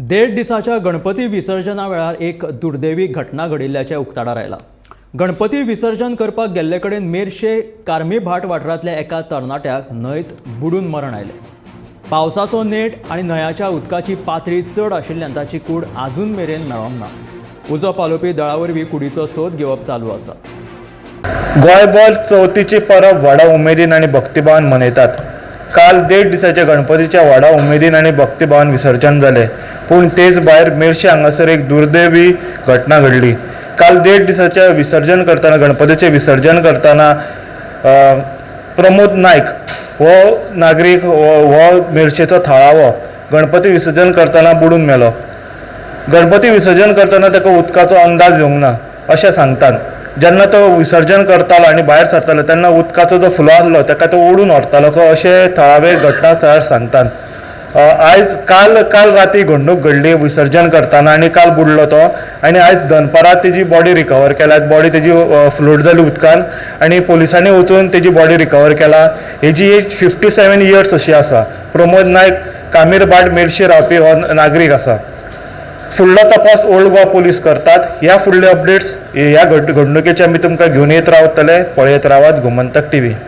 देड दिसाच्या गणपती विसर्जना वेळार एक दुर्दैवी घटना घडिल्ल्याचे उक्ताडार आयला। गणपती विसर्जन करपाक गेल्ले कडेन मेरशे कार्मी भाट वाठारांतल्या एका तरणाट्याक न्हंयत बुडून मरण आयलें। पावसाचो नेट आनी न्हंयाच्या उदकाची पातळी चड आशिल्ल्यान ताची कूड आजून मेरेन मेळोंक ना। उजो पालोवपी दळा वरवीं कुडीचो सोद घेवप चालू आसा। गोंयभर चवथीची परब व्हडा उमेदीन आनी भक्तिभावान मनयतात। काल देड दिसाच्या गणपतीच्या व्हडा उमेदीन आनी भक्तिभावान विसर्जन जालें, पूण तेच भायर मेरशे हांगासर एक दुर्दैवी घटना घडली। काल देड दिसाच्या विसर्जन करताना गणपतीचें विसर्जन करताना प्रमोद नायक हो नागरीक हो मेरशेचो थळावो गणपती विसर्जन करताना बुडून मेलो। गणपती विसर्जन करताना ताका उदकाचो अंदाज येवंक ना अशें सांगतात। जेन्ना तो विसर्जन करतालो आनी भायर सरतालो तेन्ना उदकाचो जो फ्लो आसलो ताका तो ओडून व्हरतालो अशें थळावे घटनास्थळार सांगतात। आयज काल राती घडणूक घडली विसर्जन करताना आनी काल बुडलो तो आनी आयज दनपारां तेजी बॉडी रिकवर केल्या। बॉडी तेजी फ्लोट जाली उदकान आनी पुलिसांनी वचून तेजी बॉडी रिकवर केला। हेजी एज 57 इयर्स अशी आसा। प्रमोद नायक कामीर भाट मेरशे रावपी हो नागरीक आसा। फुडलो तपास ओल्ड गोवा पुलीस करतात। ह्या फुडले अपडेट्स ह्या घडणुकेचे आमी तुमकां घेवन येत रावतले। पळयत रावात गोमंतक TV।